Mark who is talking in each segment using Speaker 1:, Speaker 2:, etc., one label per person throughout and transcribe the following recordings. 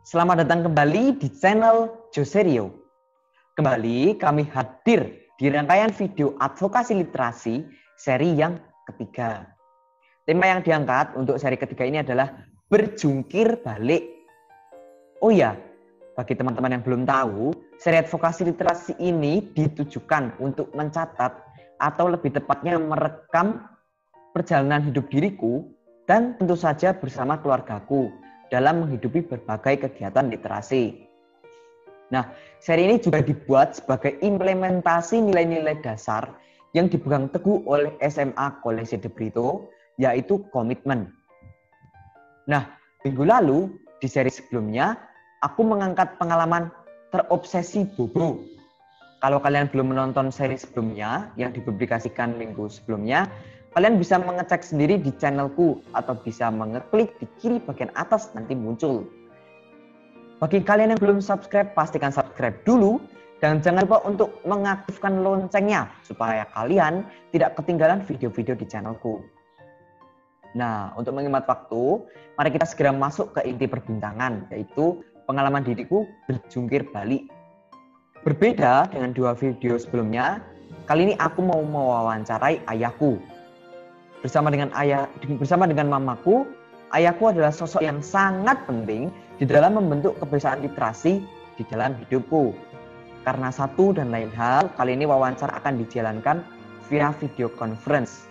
Speaker 1: Selamat datang kembali di channel Joserio. Kembali kami hadir di rangkaian video advokasi literasi seri yang ketiga. Tema yang diangkat untuk seri ketiga ini adalah berjungkir balik. Oh ya, bagi teman-teman yang belum tahu, seri advokasi literasi ini ditujukan untuk mencatat atau lebih tepatnya merekam perjalanan hidup diriku dan tentu saja bersama keluargaku dalam menghidupi berbagai kegiatan literasi. Nah, seri ini juga dibuat sebagai implementasi nilai-nilai dasar yang dipegang teguh oleh SMA College de Brito, yaitu komitmen. Nah, minggu lalu di seri sebelumnya, aku mengangkat pengalaman terobsesi bobo. Kalau kalian belum menonton seri sebelumnya yang dipublikasikan minggu sebelumnya, kalian bisa mengecek sendiri di channelku atau bisa mengeklik di kiri bagian atas nanti muncul. Bagi kalian yang belum subscribe, pastikan subscribe dulu dan jangan lupa untuk mengaktifkan loncengnya supaya kalian tidak ketinggalan video-video di channelku. Nah, untuk menghemat waktu, mari kita segera masuk ke inti perbincangan, yaitu pengalaman diriku berjungkir balik. Berbeda dengan dua video sebelumnya, kali ini aku mau mewawancarai ayahku. Bersama dengan mamaku, ayahku adalah sosok yang sangat penting di dalam membentuk kebiasaan literasi di dalam hidupku. Karena satu dan lain hal, kali ini wawancara akan dijalankan via video conference.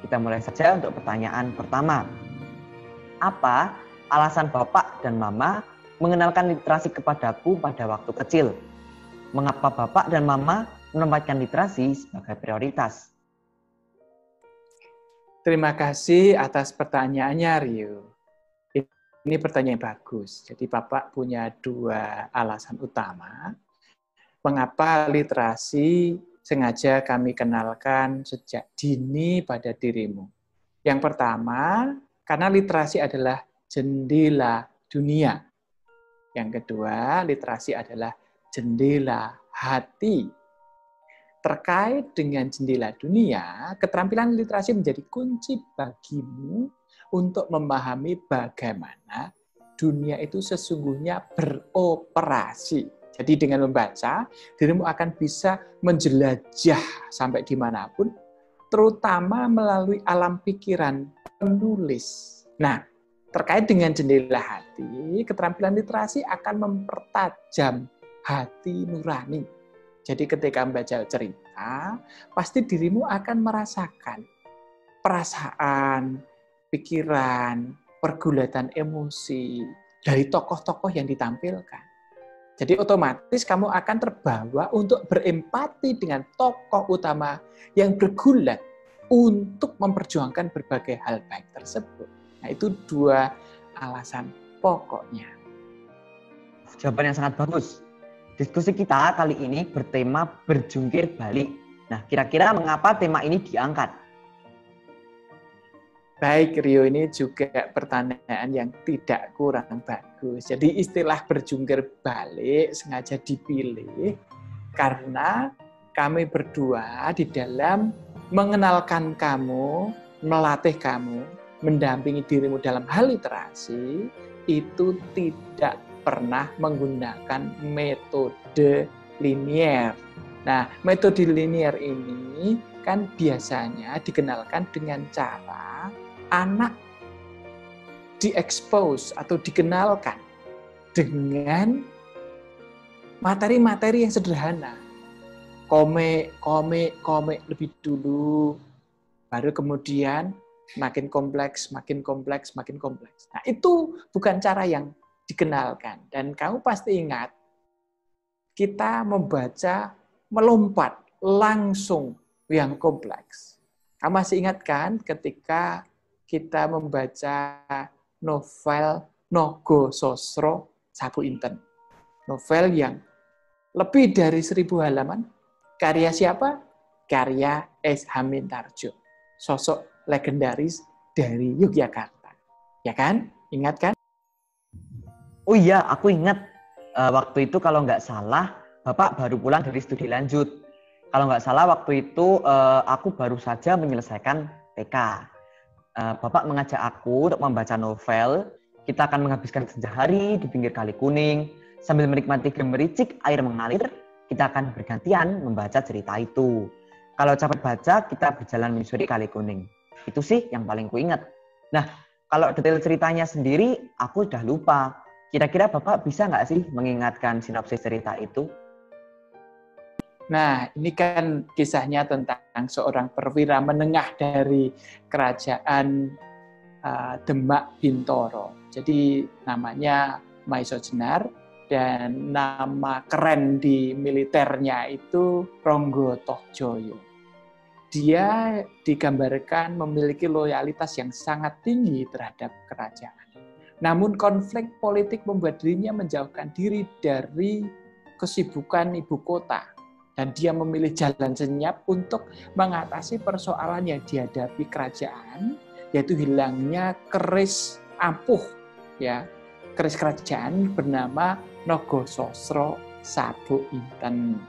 Speaker 1: Kita mulai saja untuk pertanyaan pertama. Apa alasan Bapak dan Mama mengenalkan literasi kepadaku pada waktu kecil? Mengapa Bapak dan Mama menempatkan literasi sebagai prioritas?
Speaker 2: Terima kasih atas pertanyaannya, Rio. Ini pertanyaan yang bagus. Jadi Bapak punya dua alasan utama mengapa literasi sengaja kami kenalkan sejak dini pada dirimu. Yang pertama, karena literasi adalah jendela dunia. Yang kedua, literasi adalah jendela hati. Terkait dengan jendela dunia, keterampilan literasi menjadi kunci bagimu untuk memahami bagaimana dunia itu sesungguhnya beroperasi. Jadi dengan membaca, dirimu akan bisa menjelajah sampai dimanapun, terutama melalui alam pikiran penulis. Nah, terkait dengan jendela hati, keterampilan literasi akan mempertajam hati nurani. Jadi ketika membaca cerita, pasti dirimu akan merasakan perasaan, pikiran, pergulatan emosi dari tokoh-tokoh yang ditampilkan. Jadi otomatis kamu akan terbawa untuk berempati dengan tokoh utama yang bergulat untuk memperjuangkan berbagai hal baik tersebut. Nah, itu dua alasan pokoknya.
Speaker 1: Jawaban yang sangat bagus. Diskusi kita kali ini bertema berjungkir balik. Nah, kira-kira mengapa tema ini diangkat?
Speaker 2: Baik, Rio, ini juga pertanyaan yang tidak kurang bagus. Jadi istilah berjungkir balik sengaja dipilih karena kami berdua di dalam mengenalkan kamu, melatih kamu, mendampingi dirimu dalam hal literasi, itu tidak pernah menggunakan metode linier. Nah, metode linier ini kan biasanya dikenalkan dengan cara anak diekspos atau dikenalkan dengan materi-materi yang sederhana. Komik lebih dulu, baru kemudian makin kompleks. Nah, itu bukan cara yang dikenalkan. Dan kamu pasti ingat, kita membaca melompat langsung yang kompleks. Kamu masih ingat kan ketika kita membaca novel Nogo Sosro Sabu Inten. Novel yang lebih dari 1000 halaman. Karya siapa? Karya S. Hamintarjo. Sosok legendaris dari Yogyakarta. Ya kan? Ingat kan?
Speaker 1: Oh iya, aku ingat waktu itu kalau nggak salah, Bapak baru pulang dari studi lanjut. Kalau nggak salah waktu itu aku baru saja menyelesaikan TK. Bapak mengajak aku untuk membaca novel kita akan menghabiskan sehari di pinggir Kali Kuning. Sambil menikmati gemericik air mengalir, kita akan bergantian membaca cerita itu. Kalau capek baca, kita berjalan menyusuri Kali Kuning. Itu sih yang paling kuingat. Nah, kalau detail ceritanya sendiri, aku udah lupa. Kira-kira Bapak bisa nggak sih mengingatkan sinopsis cerita itu?
Speaker 2: Nah, ini kan kisahnya tentang seorang perwira menengah dari kerajaan Demak Bintoro. Jadi namanya Maiso Jenar dan nama keren di militernya itu Ronggo Tohjoyo. Dia digambarkan memiliki loyalitas yang sangat tinggi terhadap kerajaan. Namun konflik politik membuat dirinya menjauhkan diri dari kesibukan ibu kota. Dan dia memilih jalan senyap untuk mengatasi persoalan yang dihadapi kerajaan, yaitu hilangnya keris ampuh, ya, keris kerajaan bernama Nogososro Sabu Inten.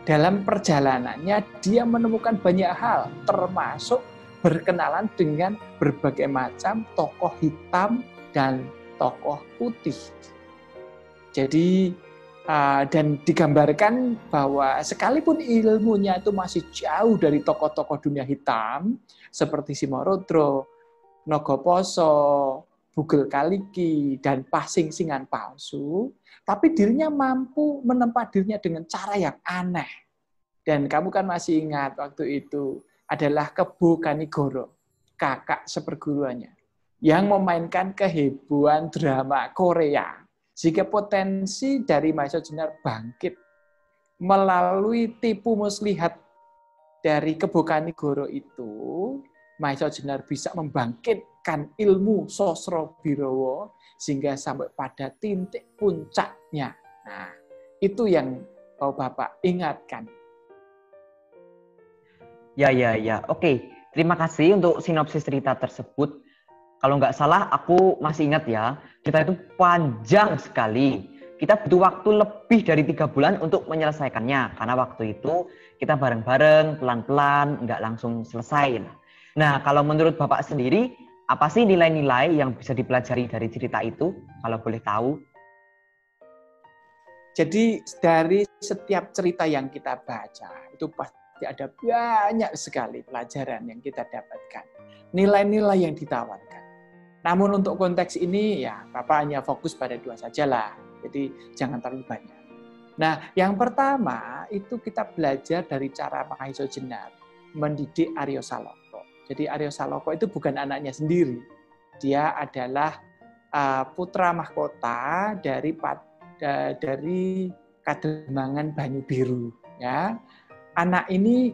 Speaker 2: Dalam perjalanannya dia menemukan banyak hal, termasuk berkenalan dengan berbagai macam tokoh hitam dan tokoh putih. Jadi dan digambarkan bahwa sekalipun ilmunya itu masih jauh dari tokoh-tokoh dunia hitam seperti Simorodro, Nogoposo, Bugel Kaliki, dan Pasingsingan palsu, tapi dirinya mampu menempa dirinya dengan cara yang aneh. Dan kamu kan masih ingat waktu itu adalah Kebo Kanigoro, kakak seperguruannya, yang memainkan kehebohan drama Korea. Jika potensi dari Maiso Jenar bangkit melalui tipu muslihat dari Kebo Kanigoro itu, Maiso Jenar bisa membangkitkan ilmu Sosro Birowo sehingga sampai pada titik puncaknya. Nah, itu yang Bapak ingatkan.
Speaker 1: Ya. Oke, terima kasih untuk sinopsis cerita tersebut. Kalau nggak salah, aku masih ingat ya, cerita itu panjang sekali. Kita butuh waktu lebih dari 3 bulan untuk menyelesaikannya. Karena waktu itu kita bareng-bareng, pelan-pelan, nggak langsung selesai. Nah, kalau menurut Bapak sendiri, apa sih nilai-nilai yang bisa dipelajari dari cerita itu? Kalau boleh tahu.
Speaker 2: Jadi dari setiap cerita yang kita baca, itu pasti ada banyak sekali pelajaran yang kita dapatkan. Nilai-nilai yang ditawarkan. Namun untuk konteks ini, ya Bapak hanya fokus pada 2 sajalah. Jadi jangan terlalu banyak. Nah, yang pertama itu kita belajar dari cara Maiso Jenar mendidik Aryo Saloko. Jadi Aryo Saloko itu bukan anaknya sendiri. Dia adalah putra mahkota dari Kademangan Banyu Biru. Ya, anak ini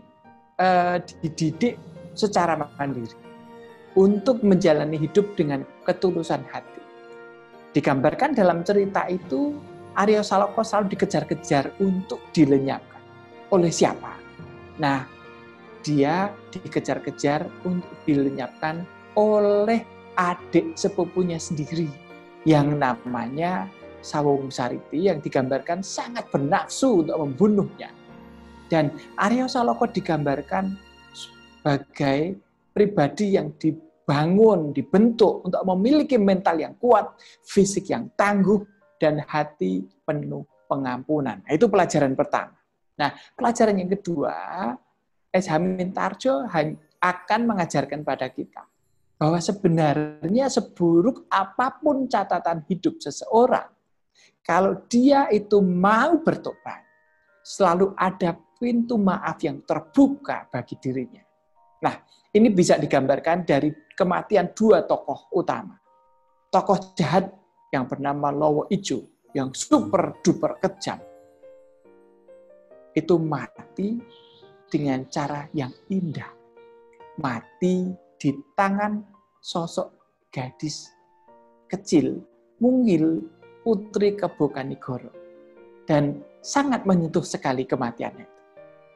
Speaker 2: dididik secara mandiri untuk menjalani hidup dengan ketulusan hati. Digambarkan dalam cerita itu, Aryo Saloko selalu dikejar-kejar untuk dilenyapkan. Oleh siapa? Nah, dia dikejar-kejar untuk dilenyapkan oleh adik sepupunya sendiri yang namanya Sawung Sariti, yang digambarkan sangat bernafsu untuk membunuhnya. Dan Aryo Saloko digambarkan sebagai pribadi yang dibangun, dibentuk untuk memiliki mental yang kuat, fisik yang tangguh, dan hati penuh pengampunan. Nah, itu pelajaran pertama. Nah, pelajaran yang kedua, S. Hamintarjo akan mengajarkan pada kita bahwa sebenarnya seburuk apapun catatan hidup seseorang, kalau dia itu mau bertobat, selalu ada pintu maaf yang terbuka bagi dirinya. Nah, ini bisa digambarkan dari kematian 2 tokoh utama. Tokoh jahat yang bernama Lowo Ijo, yang super duper kejam, itu mati dengan cara yang indah. Mati di tangan sosok gadis kecil, mungil, putri Kebo Kanigoro. Dan sangat menyentuh sekali kematiannya.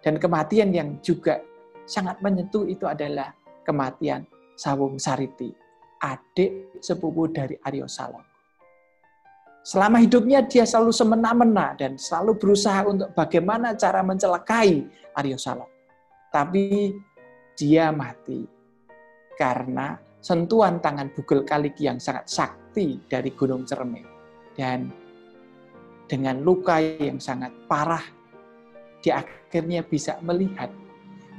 Speaker 2: Dan kematian yang juga sangat menyentuh itu adalah kematian Sawung Sariti, adik sepupu dari Aryo Saloko. Selama hidupnya dia selalu semena-mena dan selalu berusaha untuk bagaimana cara mencelakai Aryo Saloko. Tapi dia mati karena sentuhan tangan Bugel Kaliki yang sangat sakti sakti dari Gunung Cermai. Dan dengan luka yang sangat parah, dia akhirnya bisa melihat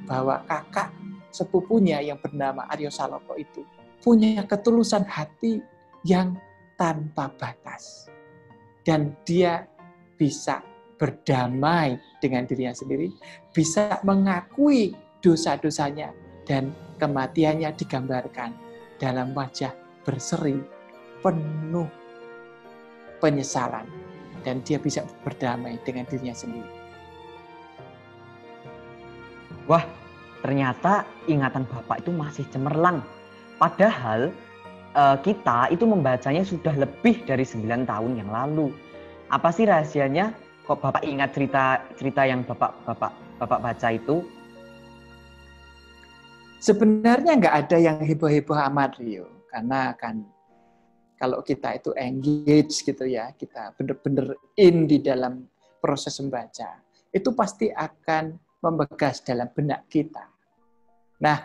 Speaker 2: bahwa kakak sepupunya yang bernama Aryo Saloko itu punya ketulusan hati yang tanpa batas. Dan dia bisa berdamai dengan dirinya sendiri, bisa mengakui dosa-dosanya, dan kematiannya digambarkan dalam wajah berseri, penuh penyesalan. Dan dia bisa berdamai dengan dirinya sendiri.
Speaker 1: Wah, ternyata ingatan Bapak itu masih cemerlang. Padahal kita itu membacanya sudah lebih dari 9 tahun yang lalu. Apa sih rahasianya? Kok Bapak ingat cerita yang Bapak baca itu?
Speaker 2: Sebenarnya nggak ada yang heboh-heboh amat, Rio. Karena kan kalau kita itu engage gitu ya, kita benar-benar in di dalam proses membaca, itu pasti akan membekas dalam benak kita. Nah,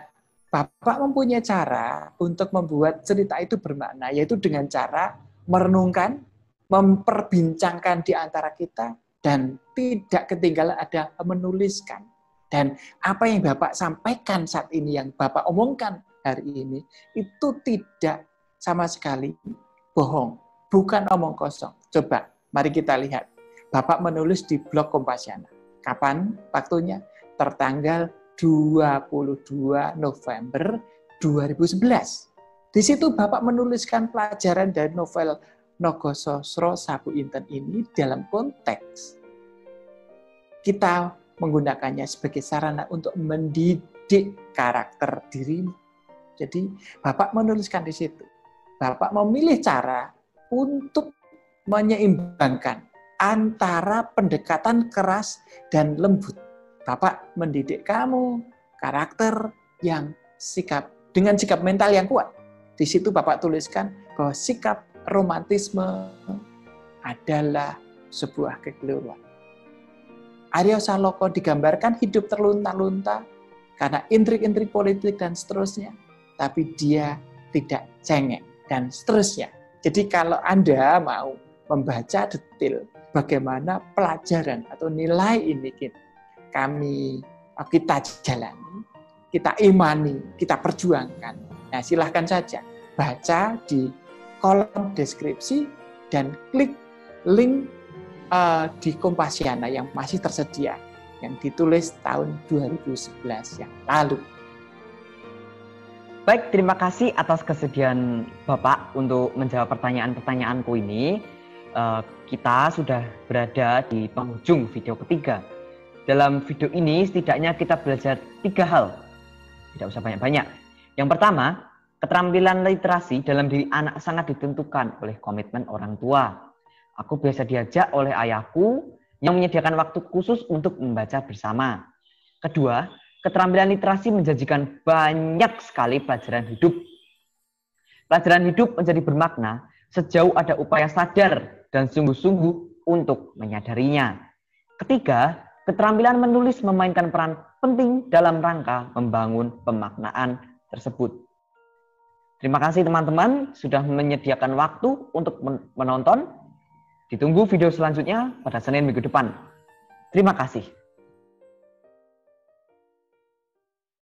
Speaker 2: Bapak mempunyai cara untuk membuat cerita itu bermakna, yaitu dengan cara merenungkan, memperbincangkan di antara kita, dan tidak ketinggalan ada menuliskan. Dan apa yang Bapak sampaikan saat ini, yang Bapak omongkan hari ini, itu tidak sama sekali bohong, bukan omong kosong. Coba, mari kita lihat. Bapak menulis di blog Kompasiana. Kapan waktunya? Tertanggal 22 November 2011. Di situ Bapak menuliskan pelajaran dari novel Nogososro Sabu Inten ini dalam konteks kita menggunakannya sebagai sarana untuk mendidik karakter dirimu. Jadi Bapak menuliskan di situ. Bapak memilih cara untuk menyeimbangkan antara pendekatan keras dan lembut. Bapak mendidik kamu karakter yang dengan sikap mental yang kuat. Di situ Bapak tuliskan bahwa sikap romantisme adalah sebuah kekeliruan. Aryo Saloko digambarkan hidup terlunta-lunta karena intrik-intrik politik dan seterusnya, tapi dia tidak cengeng dan seterusnya. Jadi kalau Anda mau membaca detail bagaimana pelajaran atau nilai ini kita jalani, kita imani, kita perjuangkan. Nah, silahkan saja baca di kolom deskripsi dan klik link di Kompasiana yang masih tersedia, yang ditulis tahun 2011 yang lalu.
Speaker 1: Baik, terima kasih atas kesediaan Bapak untuk menjawab pertanyaan-pertanyaanku ini. Kita sudah berada di penghujung video ketiga. Dalam video ini setidaknya kita belajar 3 hal. Tidak usah banyak-banyak. Yang pertama, keterampilan literasi dalam diri anak sangat ditentukan oleh komitmen orang tua. Aku biasa diajak oleh ayahku yang menyediakan waktu khusus untuk membaca bersama. Kedua, keterampilan literasi menjanjikan banyak sekali pelajaran hidup. Pelajaran hidup menjadi bermakna sejauh ada upaya sadar dan sungguh-sungguh untuk menyadarinya. Ketiga, keterampilan menulis memainkan peran penting dalam rangka membangun pemaknaan tersebut. Terima kasih teman-teman sudah menyediakan waktu untuk menonton. Ditunggu video selanjutnya pada Senin minggu depan. Terima kasih.